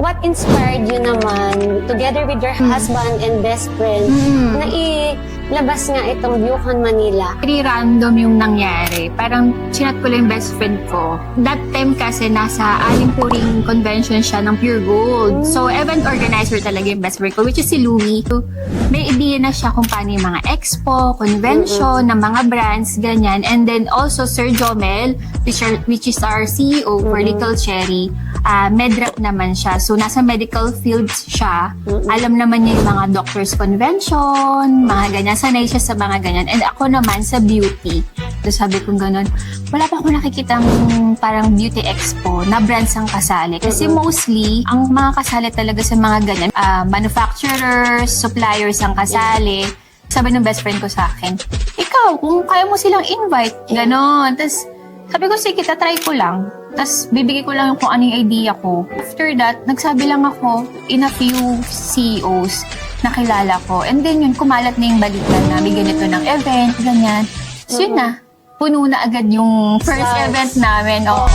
what inspired you naman, together with your husband and best friend, na ilabas nga itong Buchan Manila? Pretty random yung nangyari. Parang chinat ko lang yung best friend ko. That time kasi nasa Alimpuring convention siya ng Pure Gold. So, event organizer talaga yung best friend ko, which is si Louie. So, may idea na siya kung paano yung mga expo, convention, ng mga brands, ganyan. And then also Sir Jomel, which is our CEO for Little Cherry. Medrap naman siya. So, nasa medical fields siya. Alam naman niya yung mga doctors convention, mga ganyan. Sanay siya sa mga ganyan. And ako naman sa beauty. So, sabi ko ganun, wala pa ako nakikitang parang beauty expo na brands ang kasali. Kasi mostly, ang mga kasali talaga sa mga ganyan, manufacturers, suppliers ang kasali. Sabi ng best friend ko sa akin, ikaw, kung kaya mo silang invite, ganon. Tapos, sabi ko, sige, tatry ko lang. Tapos, bibigay ko lang kung ano yung idea ko. After that, nagsabi lang ako in a few CEOs na kilala ko. And then yun, kumalat na yung balita na may ganito ng event, ganyan. So yun na, puno na agad yung first event namin. Oo.